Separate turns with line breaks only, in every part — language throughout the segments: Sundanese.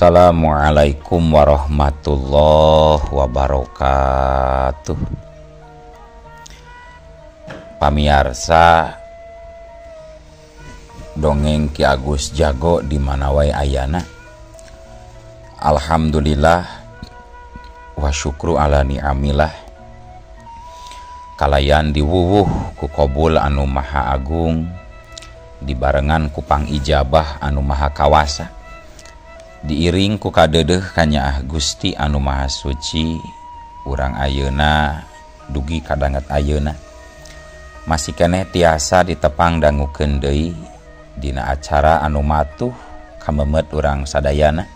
Assalamualaikum warahmatullahi wabarakatuh. Pamiarsa dongeng Ki Agus Jago di mana wae ayana. Alhamdulillah wa syukru ala ni'amillah. Kalayan diwuwuh ku Qobul anu maha agung, dibarengan ku pangijabah anu maha kawasa. Diiring ku kadedeh kanyaah Gusti anu maha suci, urang ayeuna dugi kadanget ayeuna masih keneh tiasa ditepang dangukeun deui dina acara anu matuh kamemet urang sadayana.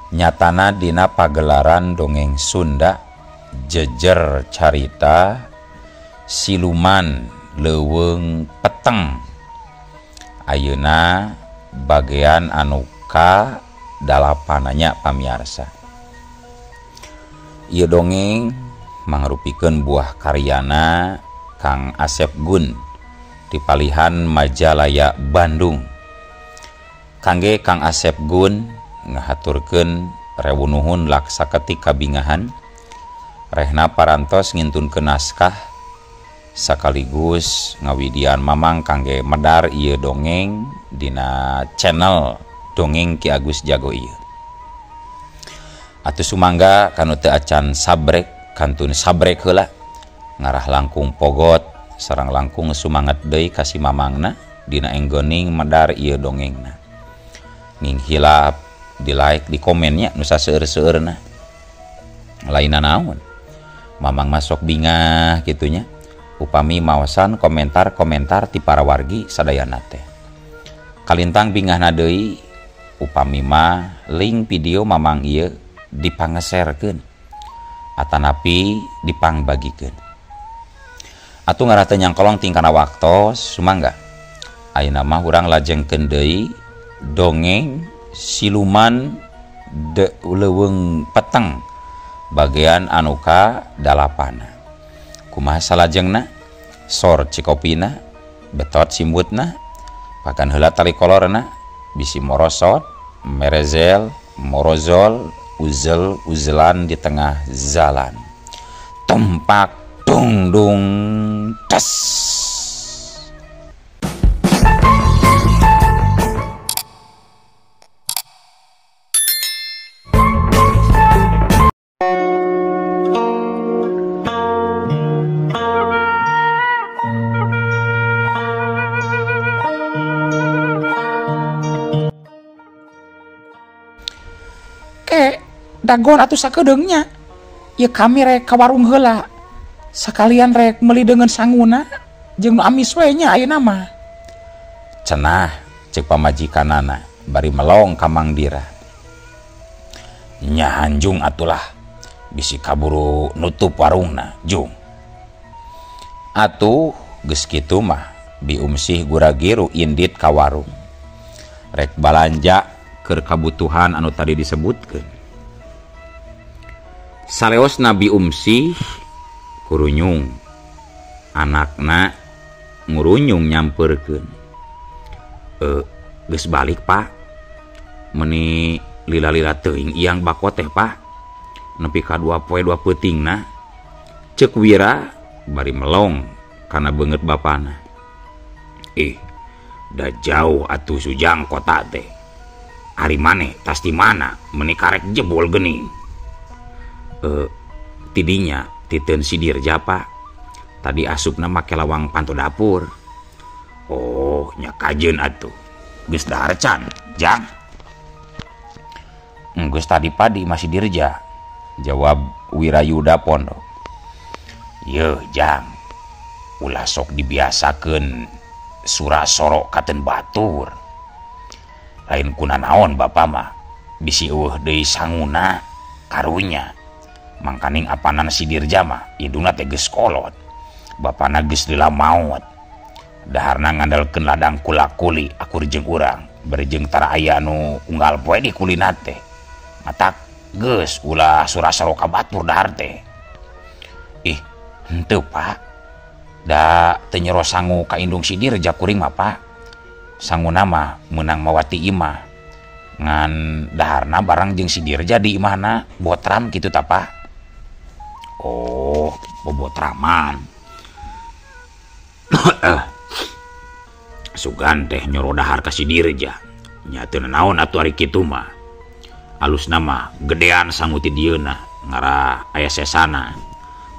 Nyatana dina pagelaran dongeng Sunda jejer carita siluman leuweung peteng. Ayeuna bagean anu ka dalapananya pamiarsa. Ieu dongeng mangrupikeun buah karyana Kang Asep Gun di Palihan Majalaya Bandung. Kangge Kang Asep Gun ngahaturkeun rewu nuhun laksa ketika bingahan rehna parantos ngintunkeun naskah sakaligus ngawidian mamang kangge medar ieu dongeng dina channel dongeng Ki Agus Jago ieu. Atuh sumangga kanu teu acan sabrek kantun sabrek heula ngarah langkung pogot sareng langkung sumanget deui ka si mamangna dina enggoning medar ieu dongengna. Ning hilap di like di komennya nu saseueur-seueurna. Lainna naon? Mamang masuk bingah kitunya. Upami maosan komentar-komentar ti para wargi sadayana teh. Kalintang bingahna deui upami mah link video mamang ieu dipangeserkeun atanapi dipangbagikeun. Atuh ngarah teu nyangkolong tingkana waktos sumangga ayeuna mah urang lajengkeun deui dongeng siluman leuweung peteng bagean anu ka dalapana. Kumaha salajengna? Sor cikopina, betot simbutna, pakan heula tali kolorna, bisi morosot, merezel, morozol, uzel, uzelan di tengah jalan. Tempak dung dung tas.
Dagon atuh sakedeungnya ieu kami rek ka warung heula sakalian rek meuli dengan sanguna jeung nu amis we nya ayeuna mah
cenah ceuk pamajikanana bari melong ka Mang Dira. Nya anjung atulah bisi kaburu nutup warungna jung. Atuh geus kitu mah biumsih guragiru indit ka warung rek balanja keur kabutuhan anu tadi disebutkeun. Saleos Nabi Umsi kurunyung anakna ngurunyung nyamperkeun geus balik pak meni lila-lila teuing iyang bako teh pak nepi ka 2 poe 2 peutingna ceuk Wira bari melong kana beungeut bapana. Da jauh atuh sujang kota teh ari maneh tas di mana meni karek jebol geuning. Tidinya titeun si Dirja pak tadi asupna make lawang panto dapur. Oh nya kajeun atuh geus dahar can jang. Geus tadi padi masih Dirja, jawab Wirayuda pondok. Yeuh jang ulah sok dibiasakeun surah sorok katen batur lain kunanaon bapa mah bisi eueuh deui sanguna karunya. Mangkaning apanan si Dirja mah iduna teh geus kolot bapana geus lila maot daharna ngandalkeun ladang kula-kuli akur jeung urang bari jeung tara aya anu unggal poe di kulina teh matak geus ulah surah saroka batur dahar teh. Henteu pak da teu nyero sangu ka indung si Dirja kuring mah pak sanguna mah meunang mawati imah ngan daharna barang jeung si Dirja di imahna botram kitu tah Pak. Oh bobotraman. Sugan teh nyoro dahar ka si Dirja nya teu naon atuh ari kitu mah. Alusna mah gedean sangu ti dieuna ngarah aya sesana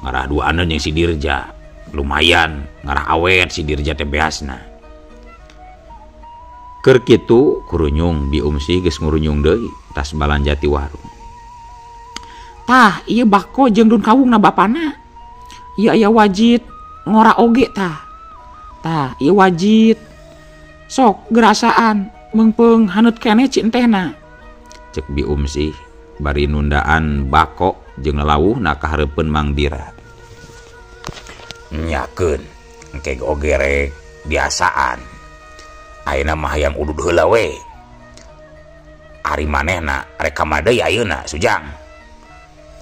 ngarah duaaneun jeung si Dirja lumayan ngarah awet si Dirja teh beasna. Keur kitu kurunyung Biumsi geus ngurunyung deui tas balanja ti warung. Tah ieu bako jeung dun kawungna bapana. Ieu aya wajit ngora oge tah. Tah ieu wajit sok gerasaan meungpeung haneut keneh cintehna. Cek Biumsi bari nundaan bako jeung lelawuhna ka hareupeun Mang Dira. Nyakeun engke oge rek biasaan. Ayeuna mah hayang udud heula we. Ari manehna rek ka deui ayeuna Sujang?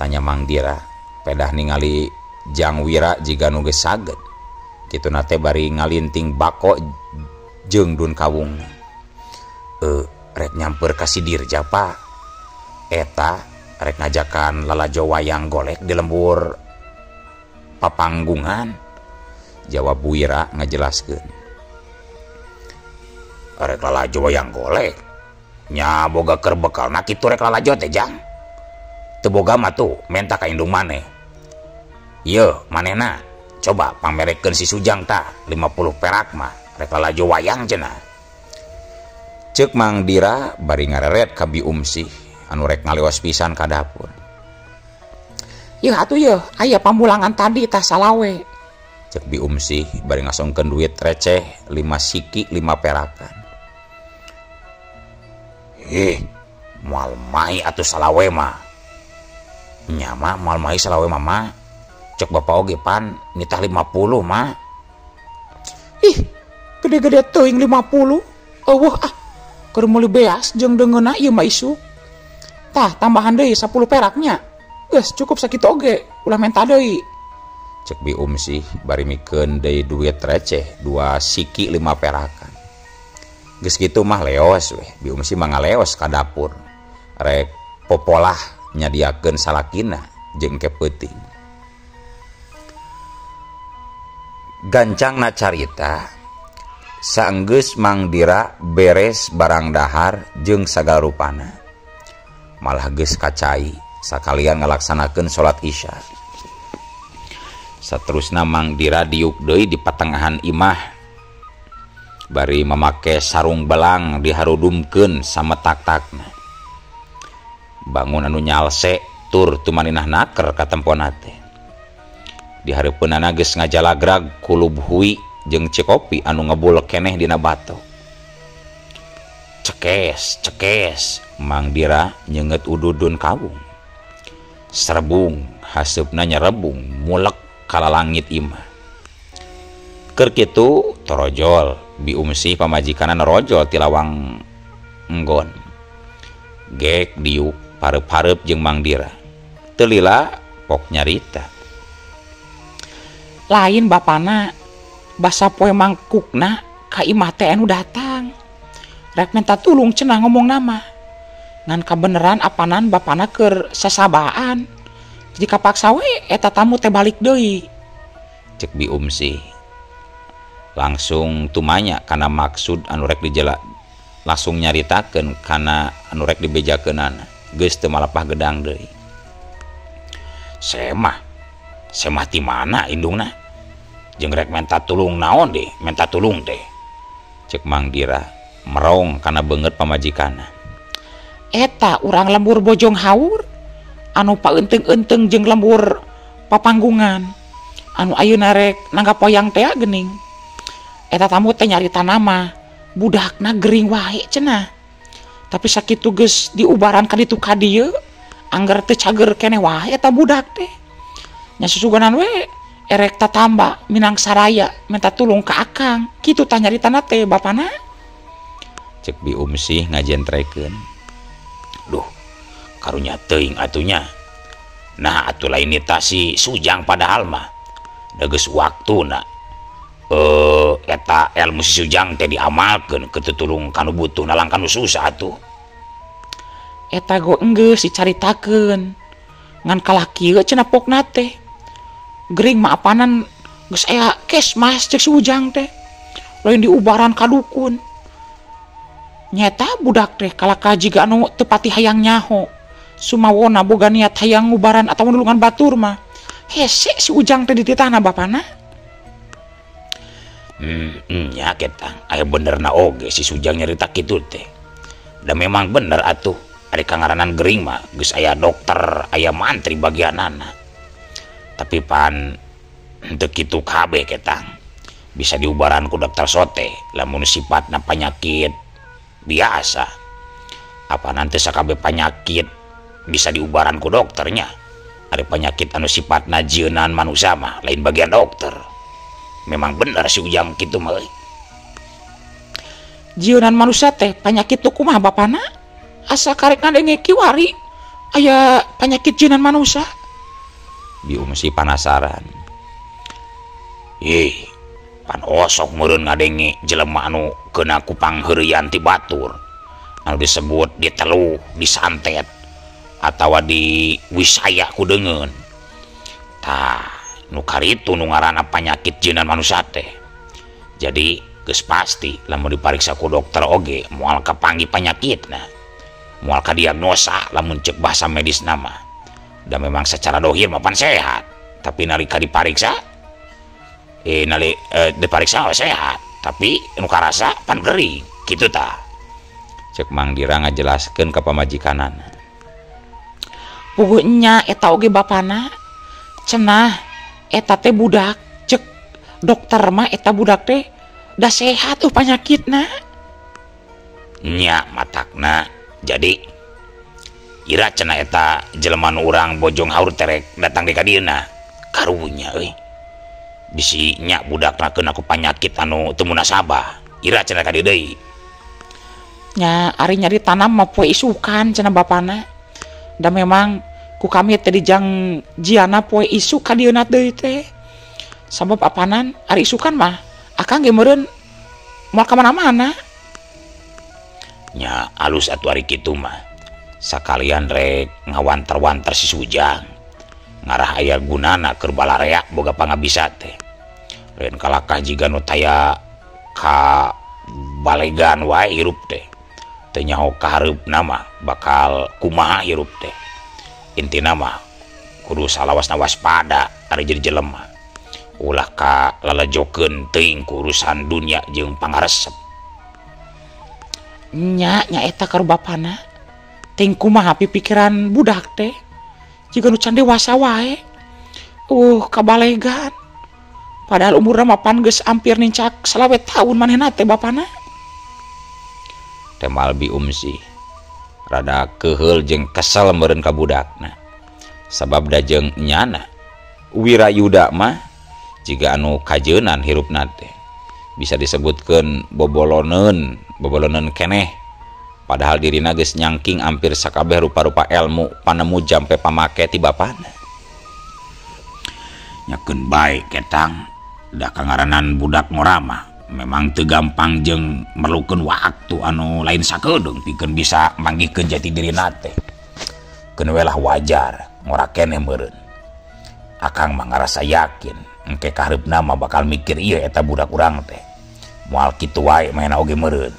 Tanya Mang Dira pedah ningali Jang Wira jiga nu geus saged. Kituna teh bari ngalinting bako jeung dun kawung. Rek nyamper ka si Dirja Pak. Eta rek ngajakan lalajo wayang golek di lembur papanggungan. Jawab Wira ngajelaskeun. Rek lalajo wayang golek nya boga keur bekalna kitu rek lalajo teh Jang. Teu boga mah tuh menta ka indung maneh. Ieu manehna coba pamerekeun si Sujang tah 50 perak mah rek lalajo wayang cenah. Ceuk Mang Dira bari ngareret ka Biumsi anu rek ngaleos pisan ka dapur. Yeuh atuh yeuh aya pamulangan tadi tah salawe. Ceuk Biumsi bari ngasongkeun duit receh 5 siki 5 perakan. Moal mai atuh salawe mah. Nya mah moal mai salawe mah. Cek bapak oge pan nitah 50 mah. Gede-gede teuing 50. Eueuh keur meuli beas jeung deungeunna ieu mah isuk. Tah tambahan deui 10 peraknya. Geus cukup sakitu oge, ulah menta deui. Cek Biumsi bari mikeun deui duit receh 2 siki 5 perakan. Geus kitu mah leos we, Biumsi mah ngaleos ka dapur. Rek popolah nyadiakeun salakina jeung ke peuting. Gancangna carita saenggeus Mang Dira beres barang dahar jeung sagala rupana. Malah geus kacai sakalian ngalaksanakeun salat Isya. Saterusna Mang Dira diuk deui di patengahan imah. Bari mamake sarung belang diharudumkeun sametak-takna. Bangun anu nyalse tur tumaninah naker ka tempona teh. Di hareupeunana geus ngajalagrag kulub hui jeung Cikopi anu ngebul keneh dina bato. Cekes Mang Dira nyeungeut ududun kawung. Serebung haseupna nyerebung mulek ka langit imah. Keur kitu torojol Biumsi pamajikanna nerojol ti lawang enggon. Gek diuk pareup-hareup jeung Mang Dira. Teu lila pok nyarita. Lain bapana basa poe mangkukna ka imah teh anu datang. Rek minta tulung cenah ngomong nama. Ngan kabeneran apanan bapana keur sasabaan. Jadi kapaksa we eta tamu teh balik deui. Cek Biumsi. Langsung tumanya kana maksud anu rek dijela. Langsung nyaritakeun kana anu rek dibejakeunana. Geus teu malapah gedang deui. Semah ti mana indungna? Jeung rek minta tulung naon deh, minta tulung teh. Cek Mang Dira merong kana beungeut pamajikanna. Eta urang lembur Bojong Haur anu paeunteng-eunteng jeung lembur papanggungan anu ayeuna rek nanggap poyang teh geuning. Eta tamu teh nyarita nama budakna gering wae cenah. Tapi sakitu geus diubaran ka ditu ka dieu angger teu cager keneh wae eta budak teh. Nya susuganan we erek tatamba minang saraya minta tulung ka akang. Kitu tah nyaritana teh bapana. Cek Biumsi ngajentrekeun. Duh, karunya teuing atunya. Nah atuh lain eta si Sujang padahal mah. Da geus waktuna. Eta ilmu si Sujang teh diamalkeun keur tutulung kanu butuh nalang kanu susah atuh.
eta go enggeus dicaritakeun ngan kalaki cenah pokna teh gering mah apanan geus aya kesmas cek si Ujang teh lain diubaran ka dukun nyata budak teh kalaka jiga anu teu pati hayang nyaho sumawona boga niat hayang ngubaran atau nulungan batur mah hese si Ujang teh dititahna bapana.
Nya ketang aya benerna oge si Ujang nyarita kitu teh da memang bener atuh ari kangaranan gering mah geus aya dokter aya mantri bagianana tapi pan teu kitu kabeh ketang bisa diubaran ku dokter sote lamun sifatna penyakit biasa apa nanti sakabeh penyakit bisa diubaran ku dokternya ada penyakit anu sifatna jeunan manusia mah lain bagian dokter memang bener si Ujang kitu mah
jeunan manusia teh penyakit tuh kumaha bapana asa karek ngadenge kiwari aya penyakit jeunan manusia.
Bium si penasaran.
Pan osok meureun ngadenge jelema anu keuna ku pangheureuyan ti batur anu disebut diteluh disantet atawa di wisaya ku deungeun tah nu karitu nu ngaranna penyakit jeunan manusia teh jadi geus pasti lamun dipariksa ku dokter oge moal kapanggih penyakitna moal kadiagnosa lamun cek bahasa medis nama dan memang secara dohir mapan sehat tapi nalika dipariksa dipariksa sehat tapi nu karasa pan gering kitu tah
cek Mang Dira ngajelaskeun ka pamajikanana.
Pokoknya eta oge bapana cenah eta teh budak cek dokter mah eta budak teh da sehat tuh penyakitna
nya matakna jadi ira cenah eta jelema nu urang bojong haur terek datang di kadieuna karunya euy bisi nya budakna keuna ku penyakit anu teu munasabah ira cenah ka dieu deui
nya ari nya ditanam mah poe isukan cenah bapana da memang ku kami teh dijang jiana poe isu ka dieuna deui teh sabab apanan ari isukan mah akang ge meureun moal ka mana-mana
nya alus atuh ari kitu mah sakalian rek ngawanter-wanter si Ujang ngarah aya gunana keur balarea boga pangabisa teh lain kalakah jiga nu taya ka balegan wae hirup teh teu nyaho kahareupna mah bakal kumaha hirup teh intina mah kudu salawasna waspada ari jadi jelema ulah ka lalajokeun teuing ku urusan dunia jeung pangaresep
nya eta keur bapana ting kumaha pikiran budak teh jika nu can dewasa wae kabalegan padahal umurna mapan geus hampir nincak 20 tahun manehna teh bapana.
Temal Bium sih rada keheul jeung kesel meureun ka budakna sabab da jeung nyana Wirayuda mah jiga anu kajeunan hirupna teh bisa disebutkeun boboloneun keneh padahal dirina geus nyangking hampir sakabeh rupa-rupa ilmu panemu jampe pamake ti bapana.
Nyakeun bae ketang da kangaranan budak ngorama memang teu gampang jeung merlukeun waktu anu lain sakedeung pikeun bisa manggihkeun jati dirina teh keun we lah wajar ngora keneh meureun akang mah ngarasa yakin engke kahareupna mah bakal mikir ieu eta budak urang teh moal kitu wae maena oge meureun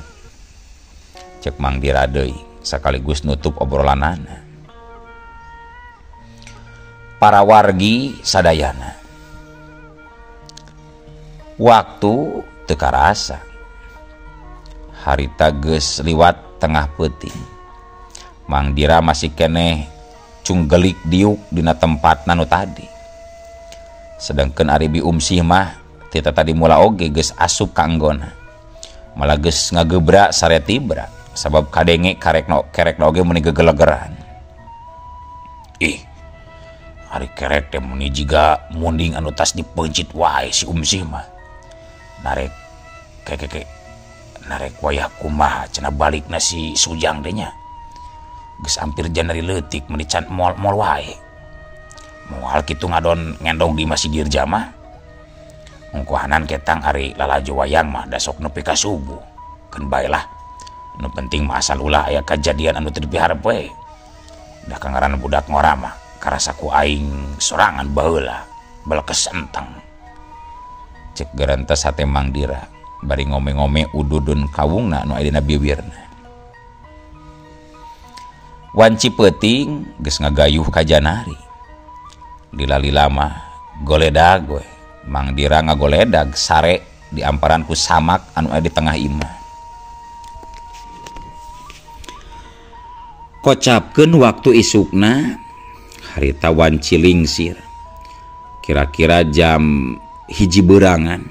cek Mang Dira deui sakaligus nutup obrolanana.
Para wargi sadayana waktu teu karasa
harita geus liwat tengah peuting Mang Dira masih keneh cunggelik diuk dina tempatna nu tadi sedangkeun ari Bium sih mah tita tadi mula oge geus asup ka anggona malah geus ngagebrak sare tibra sabab kadenge kerekna oge meni gegelegeran.
Ari kerek teh meni jiga munding anu tas dipencit wae si sih mah narek wayah kumaha cenah balikna si Ujang teh nya geus hampir janari leutik meni can moal wae moal kitu ngadon ngendong di Masjid Girja mah ungkuhanan ketang ari lalajo wayang mah da sok nepi ka subuh keun bae lah nu penting mah asal ulah aya kejadian anu teu dipiharep we dah kangaran budak ngora mah karasaku aing sorangan baheula belkes enteng.
Cek gerantes hate Mang Dira bari ngome-ngome ududun kawungna nu aya dina bibirna. Wanci peuting geus ngagayuh ka janari. Dilalila mah goledag we. Mang Dira ngagoledag sare diamparan ku samak anu aya di tengah imah. Kocapkeun waktu isukna harita wanci lingsir. Kira-kira jam 1 beurangan.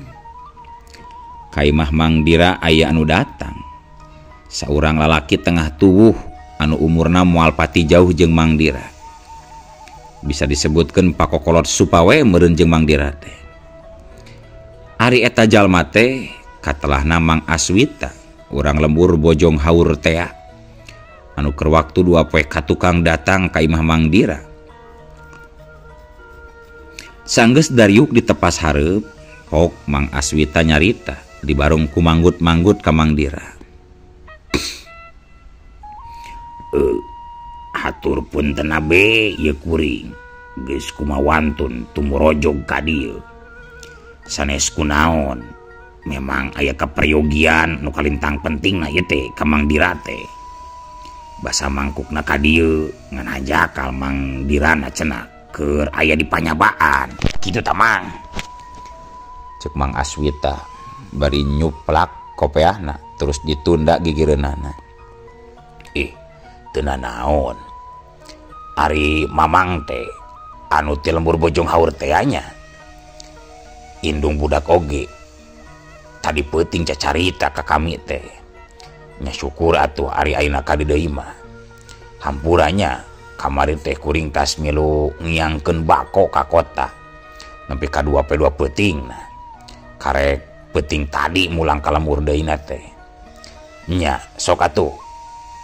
Ka imah Mang Dira aya anu datang. Saurang lalaki tengah tubuh anu umurna moal pati jauh jeung Mang Dira. Bisa disebutkeun pakokolot supawe meureun jeung Mang Dira teh. Ari eta jalma teh katelahna Mang Aswita, urang lembur bojong haur tea. Anu keur waktu 2 poe ka tukang datang ka imah Mang Dira. Sanggeus dariuk ditepas hareup, pok Mang Aswita nyarita di barung ku manggut-manggut ka Mang Dira.
Hatur punten abe ieu kuring geus kumawantun tumurojog ka dieu. Sanes kunaon memang aya kaperyogian nu kalintang pentingna ieu teh ka Mang Dira teh. Basa mangkukna ka dieu ngan hajakal Mang Dirana cenah keur aya di panyabaan. Kitu tah Mang.
Cek Mang Aswita bari nyuplak kopeahna terus ditunda gigireunana.
Teu naon. Ari mamang teh anu ti lembur bojong haur teh nya. Indung budak oge. Tadi peuting cacarita ka kami teh. Nya syukur atuh ari ayeuna ka dieu mah. Hampuranya kamari teh kuring tas milu ngiangkeun bako ka kota. Nempi ka 2 peuting nah. Karek peuting tadi mulang ka lembur deuna teh. Nya sok atuh.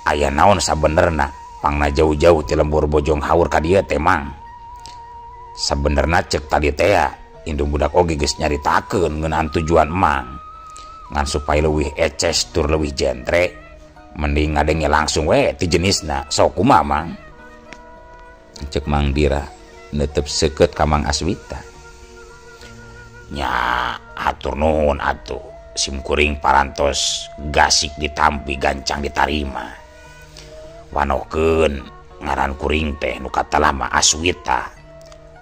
Aya naon sabenerna pangna jauh-jauh ti lembur bojong haur ka dieu teh Mang. Sabenerna cek tadi teh indung budak oge geus nyaritakeun ngeunaan tujuan Mang. Ngan supaya leuwih eces tur leuwih jentre mending ngadenge langsung we ti jenisna. Sok kumaha Mang?
Cek Mang Dira neuteup seukeut ka Mang Aswita.
Nya hatur nuhun atuh. Sim kuring parantos gasik ditampi gancang ditarima. Wanohkeun ngaran kuring teh nu katalah mah Aswita.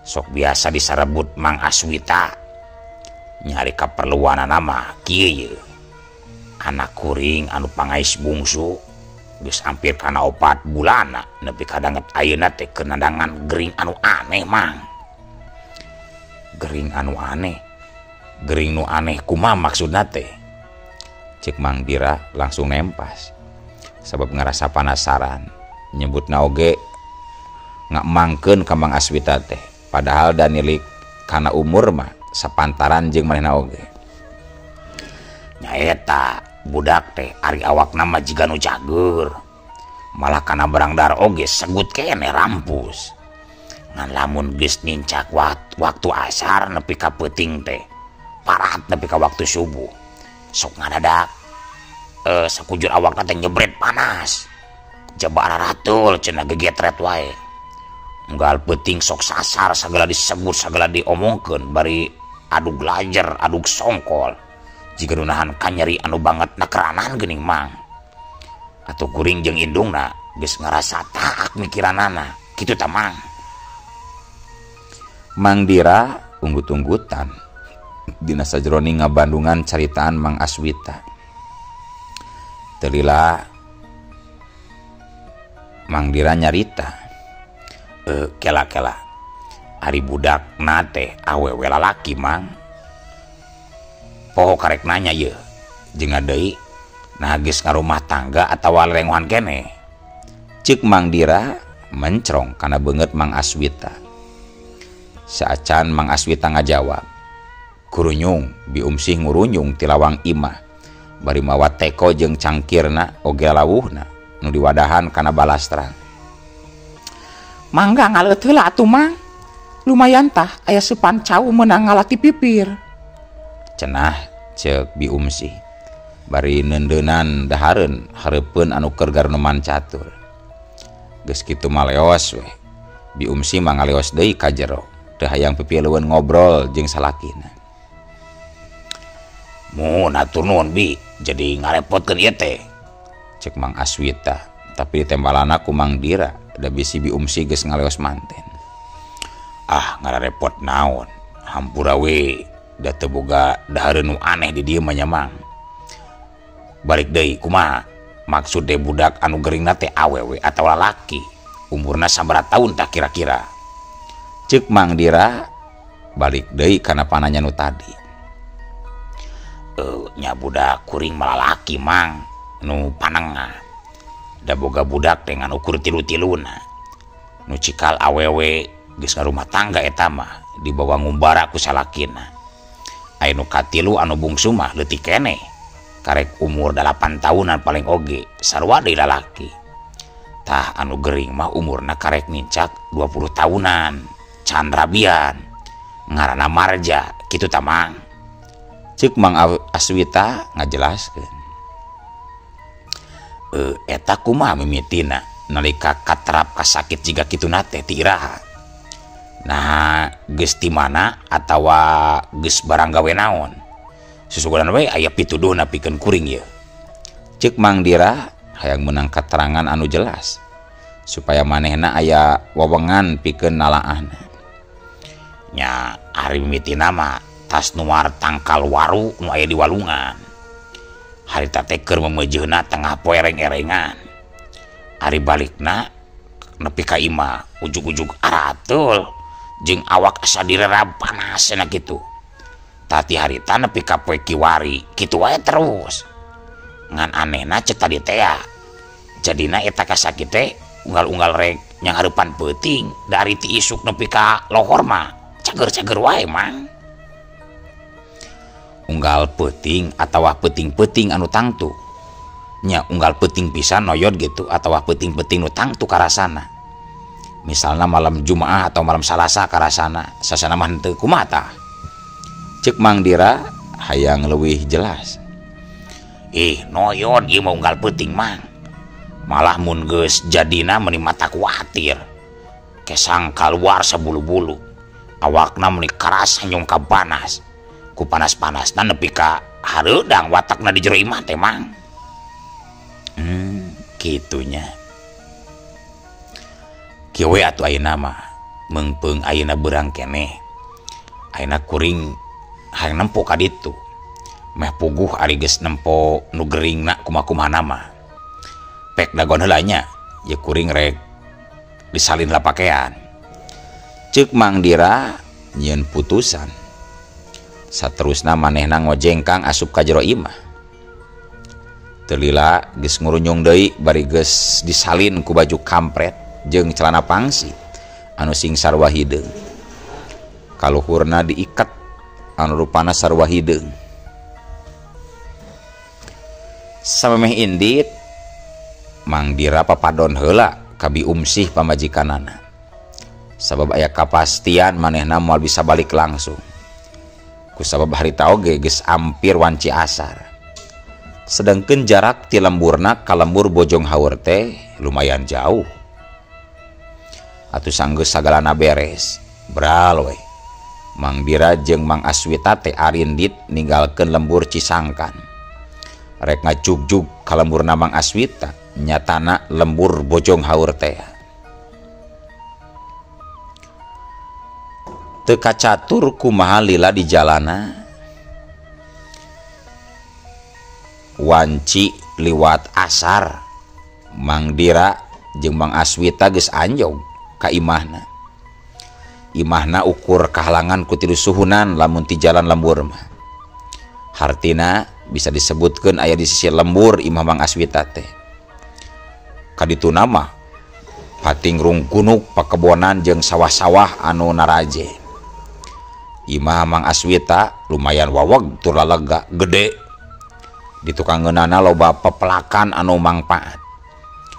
Sok biasa disarebut Mang Aswita. Nyari kaperluanana mah kieu. Anak kuring anu pangais bungsu geus hampir kana 4 bulana nepi kadanget ayeuna teh kenadangan gering anu aneh Mang. Gering anu aneh. Gering nu aneh kumaha maksudna teh?
Cek Mang Dira langsung nempas. Sabab ngerasa penasaran. Nyebutna oge ngamangkeun ka Mang Aswita teh. Padahal danilik kana umur mah sapantaran jeung manehna oge.
Nya eta budak teh ari awakna mah jiga nu cager. Malah kana barangdar oge segut kene rampus. Ngan lamun geus nincak waktu asar nepi ka peuting teh. Parat nepi ka waktu subuh. Sok ngadadak sakujur awakna teh nyebret panas. Jaba araratul cenah gegetret wae. Unggal peuting sok sasar sagala disebut sagala diomongkeun bari adug lajer adug songkol. Jika nunahan kanyeri anu banget nakeranan geuning Mang. Atuh kuring jeung indungna geus ngarasa taak mikiranana. Kitu tah Mang.
Mang Dira unggut-unggutan dina sajroning ngabandungan caritaan Mang Aswita. Telila Mang Dira nyarita.
Kela-kela ari budak nate awewe lalaki Mang. Poho karek nanya ye jeung deui nah geus ngarumah tangga atawa lerengohan kene.
Ceuk Mang Dira mencrong kana beungeut Mang Aswita. Saacan Mang Aswita ngajawab, "Kurunyung biumsih ngurunyung ti lawang imah bari mawa teko jeung cangkirna oge lawuhna nu diwadahan kana balastra."
Mangga ngaleut heula atuh Mang. Lumayan tah aya sepan cau meunang ngalati pipir.
Cenah ceuk biumsih. Bari neundeunan dahareun hareupeun anu keur gareuneman catur. Geus kitu maleos we bi umsi mah ngaleos deui ka jero teu hayang pipileueun ngobrol jeung salakina.
Mun atur nuhun bi jadi ngarepotkeun ieu teh,
cek Mang Aswita. Tapi ditembalana ku Mang Dira da bisi bi umsi geus ngaleos manten.
Ah ngarepot naon, hampura we da teu boga dahareun nu aneh di dieu mah nya Mang. Balik deui kumaha maksud de budak anu geuringna teh awewe atau lalaki, umurna sabaraha tahun tah kira-kira?
Cek Mang Dira balik deui kana pananya nu tadi.
Nya budak kuring malalaki Mang, nu panengah. Da boga budak dengan ukur tilu-tiluna. Nu cikal awewe geus ngarumah tangga eta mah dibawa ngumbara ku salakina. Aya nu katilu anu bungsu mah leutik keneh. Karek umur 8 tahunan paling oge, sarua deui lalaki. Tah anu gering mah umurna karek nincak 20 tahunan. Can rabian. Ngaranna Marja, kitu tah Mang.
Cek Mang Aswita ngajelaskeun.
Eta kumaha mimitina nalika katrap kasakit jiga kitu nate ti iraha. Nah, geus ti mana atawa geus barang gawe naon? Susuguran we aya pituduhna pikeun kuring ieu.
Cek Mang Dira hayang meunang katerangan anu jelas supaya manehna aya wewengan pikeun nalaahna.
Nya ari mimitina mah tas nuar tangkal waru nu aya di walungan. Harita teh keur memeujeuhna tengah poe ereng-erengan. Ari balikna nepi ka imah ujug-ujug aratul jeung awak asa direrab panasna kitu. Tati harita nepi ka poe kiwari kitu wae terus. Ngan anehna cek tadi teh jadina eta kasakit teh unggal-unggal rek nyanghareupan peuting dari ti isuk nepi ka lohor mah cager-cager wae Mang.
Unggal peuting atawa peuting-peuting anu tangtu nya unggal peuting pisan noyod gitu atawa peuting-peuting nu tangtu karasana. Misalna malam Jumaah atau malam Salasa karasana sasana mah henteu kumaha tah? Cek Mang Dira hayang leuwih jelas.
Noyod ieu mah unggal peuting Mang. Malah mun geus jadina meuni mata kuatir. Kesang kaluar sabulu-bulu. Awakna meuni karas hanyung ka panas. Ku panas-panasna nepi ka hareudang watakna di jero imah teh Mang.
Kitunya. Kieu we atuh ayeuna mah meungpeung ayeuna beurang keneh. Ayeuna kuring hayang nempo ka ditu. Meh puguh ari geus nempo nu geuringna kumaha-kumahana mah. Pek dagon heula nya, ye kuring rek disalin lah pakaian. Ceuk Mang Dira nyieun putusan. Saterusna manehna ngojengkang asup ka jero imah. Teu lila geus ngurunyung deui bari geus disalin ku baju kampret jeung celana pangsi anu sing sarua hideung. Kaluhurna diikat anu rupana sarua hideung. Samemeh indit Mang Dira papadon heula ka bi umsih pamajikanana. Sabab aya kapastian manehna moal bisa balik langsung. Kusabab harita oge geus ampir wanci asar. Sedangkeun jarak ti lemburna ka lembur Bojong Haur teh lumayan jauh. Atuh sanggeus sagalana beres, bral we. Mang Dira jeung Mang Aswita teh arindit ninggalkeun lembur Cisangkan. Rek ngajugjug ka lemburna Mang Aswita, nyatana lembur Bojong Haur teh. Teu kacatur kumaha lila di jalana. Wanci liwat asar Mang Dira jeung Mang Aswita geus anjog ka imahna. Imahna ukur kahalangan ku tilu suhunan lamun ti jalan lembur mah. Hartina bisa disebutkeun aya di sisi lembur imah Mang Aswita teh. Kadituna mah patingrung gunuk pakebonan jeung sawah-sawah anu naraje. Imah Mang Aswita lumayan waweg tur lalega gede. Di tukangeunana loba pepelakan anu mangpaat.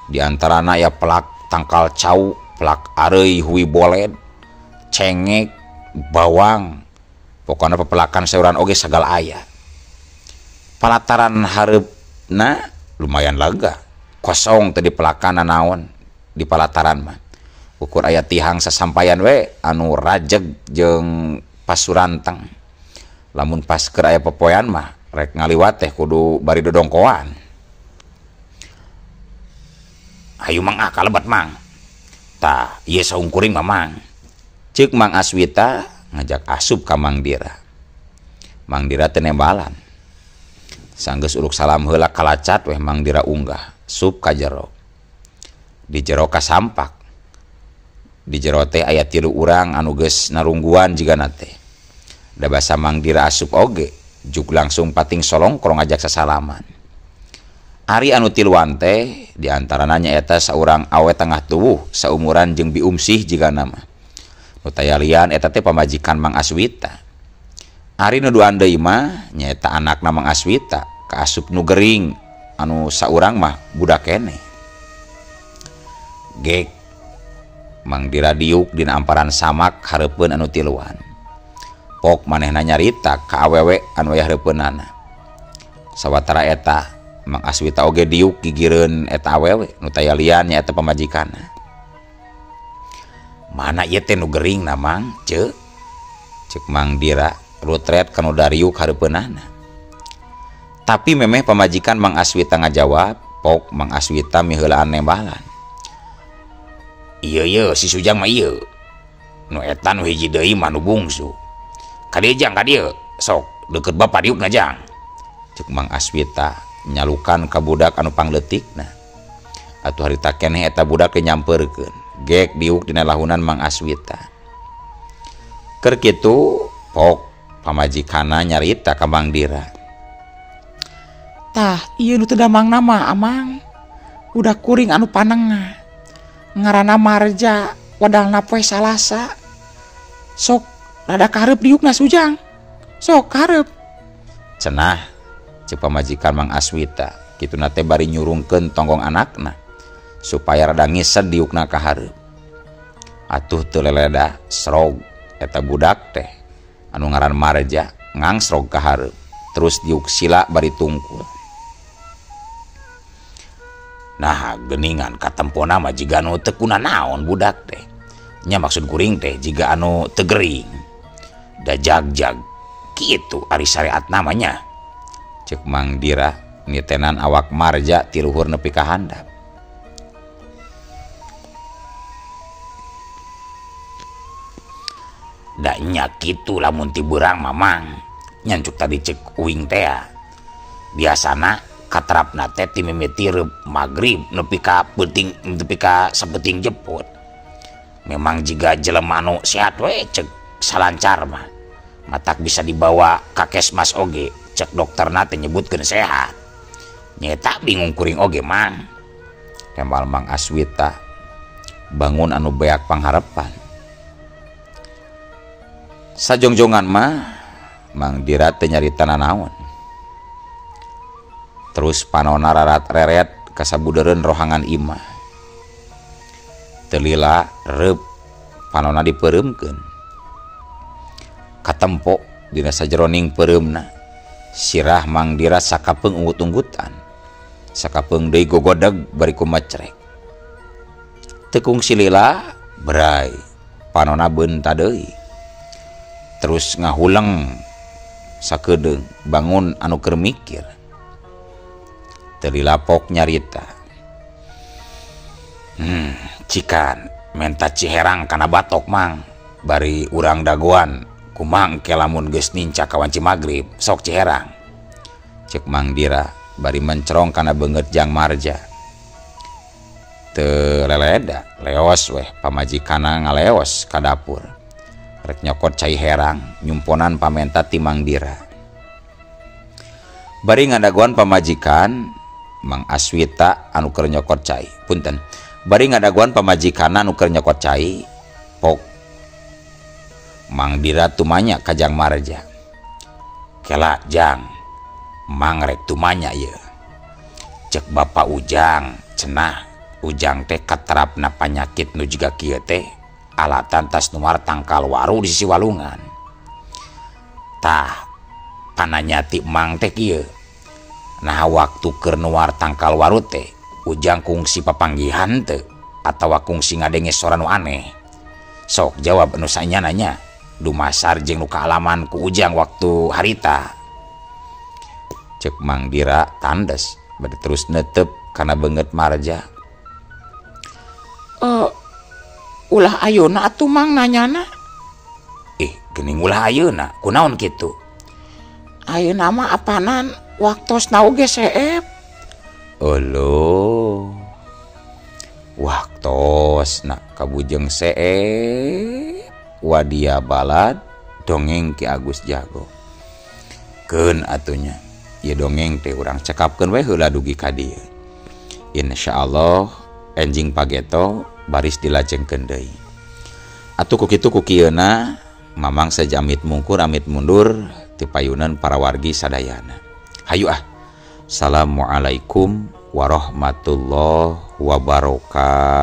Di antarana ya pelak tangkal cau, pelak areuy huwi boled, cengek, bawang. Pokona pepelakan sayuran oge sagala aya. Palataran hareupna lumayan lega. Kosong teu dipelakana naon. di palataran mah ukur aya tihang sasampayan we anu rajeg jeung pasuranteng. Lamun pas keur aya popoyan mah rek ngaliwat teh kudu bari dodongkoan.
Hayu Mang kalebat Mang. Tah ieu saungkuring Mang.
Ceuk Mang Aswita ngajak asup ka Mang Dira. Mang Dira teu nembalan. Sanggeus uruk salam heula kalacat weh Mang Dira unggah sup ka jero. Di jero kasampak. Di jero teh aya 3 urang anu geus narungguan jigana teh. Da basa Mang Dira asup oge, juk langsung pating solongkrong ngajak sasalaman. Ari anu tiluan teh diantarana nyaeta saurang awe tengah tubuh saumuran jeung biumsih jigana mah. Nu tayalian eta teh pamajikan Mang Aswita. Ari nu duaan deui mah nyaeta anakna Mang Aswita kaasup nu gering anu saurang mah budak keneh. Gek Mang Dira diuk dina amparan samak hareupeun anu tiluan. Pok manehna nyarita ka awewe anu aya hareupeunana. Sawatara eta Mang Aswita oge diuk gigireun eta awewe nu tayalian nyaeta pamajikanna.
Mana ieu teh nu gering na Mang, ceuk?
Ceuk Mang Dira rutret kanu dariuk hareupeunana. Tapi memeh pamajikan Mang Aswita ngajawab, pok Mang Aswita miheulaan nembalan.
Iya si Sujang mah ieu. Nu eta nu hiji deui mah nu bungsu. Kadieu Jang kadieu, sok deukeut bapa diuk na Jang.
Ceuk Mang Aswita nyalukan ka budak anu pangleutikna. Atuh harita keneh eta budak teh nyampeurkeun. Gek diuk dina lahunan Mang Aswita. Keur kitu pok pamajikanna nyarita ka Mang Dira.
Tah ieu nu teu damangna mah Amang. Budak kuring anu panengna. Ngaranna Marja, wadalna poe Salasa. Sok rada kareup diukna Sujang. Sok kareup.
Cenah ceuk pamajikan Mang Aswita, kituna teh bari nyurungkeun tonggong anakna supaya rada ngised diukna ka hareup. Atuh teu leleda srog eta budak teh anu ngaran Marja ngangsrog ka hareup, terus diuk sila bari tungkul.
Nah geuningan katempona mah jiga anu teu kuna naon budak teh. Nya maksud kuring teh jiga anu teu gering. Da jag-jag kitu ari syariat namanya.
Ceuk Mang Dira nitenan awak Marja ti luhur nepi ka handap.
Da nya kitu lamun ti beurang Mamang. Nyancuk tadi ceuk uing teh. Biasana katrapna teh ti mimiti magrib nepi ka peuting nepi ka sapeting jeput. Memang jiga jelema anu sehat we ceuk salancar mah matak bisa dibawa ka kesmas oge, cek dokterna teh nyebutkeun sehat. Nyeta bingung kuring oge Mang.
Tembal Mang Aswita bangun anu beak pangharepan. Sajongjongan mah Mang Dira teh nyarita nanaon. Terus panona rarat reret kasabudereun rohangan imah. Teu lila reup panona dipeureumkeun. Katempo dina sajeroning peureumna sirah Mang Dira sakapeung unggut-unggutan. Sakapeung deui gogodeg bari kumecrek. Teu kungsi lila berai panona beunta deui. Terus ngahuleng sakedeung bangun anu keur mikir. Telilapok nyarita. Cikan menta ciherang kana batok Mang. Bari urang dagoan kumang ke lamun geus ninca kawan Cimagrib sok ciherang. Ceuk Mang Dira bari mencerong kana beungeut Jang Marja. Teu leleda leos weh pamajikanna ngaleos ka dapur. Rek nyokot cai herang nyumponan pamenta ti Mang Dira. Bari ngadagoan pamajikan Mang Aswita anu keur nyokot cai. Punten. Bari ngadagoan pamajikanna anu keur nyokot cai, pok Mang Dira tumanya ka Jang Marja. Kela Jang, Mang rek tumanya ieu. Cek Bapak Ujang, cenah Ujang teh katarapna panyakit nu jiga kieu teh alatan tas nuar tangkal waru di sisi walungan. Tah pananyati Mang teh kieu. Nah waktu keur nuar tangkal waru teh Ujang kungsi papanggihan teu
atawa kungsi ngadenge suara nu aneh? Sok jawab anu sanyananya. Dumasar jeung nu kaalaman ku Ujang waktu harita.
Cek Mang Dira tandes bade terus netep kana beungeut Marja.
Ulah ayeuna atuh Mang nanyana.
Geuning ulah ayeuna, kunaon kitu?
Ayeuna mah apanan waktosna oge seep.
Olo. Waktosna kabujeng seep. Wadia balad dongeng Ki Agus Jago. Keun atunya. Ieu dongeng teh urang cekapkeun we heula dugi ka dieu. Insyaallah enjing pageto baris dilajengkeun deui. Atuh ku kitu ku kieuna mamang sajamit mungkur amit mundur ti payunan para wargi sadayana. Hayu ah. Assalamualaikum warahmatullahi wabarakatuh.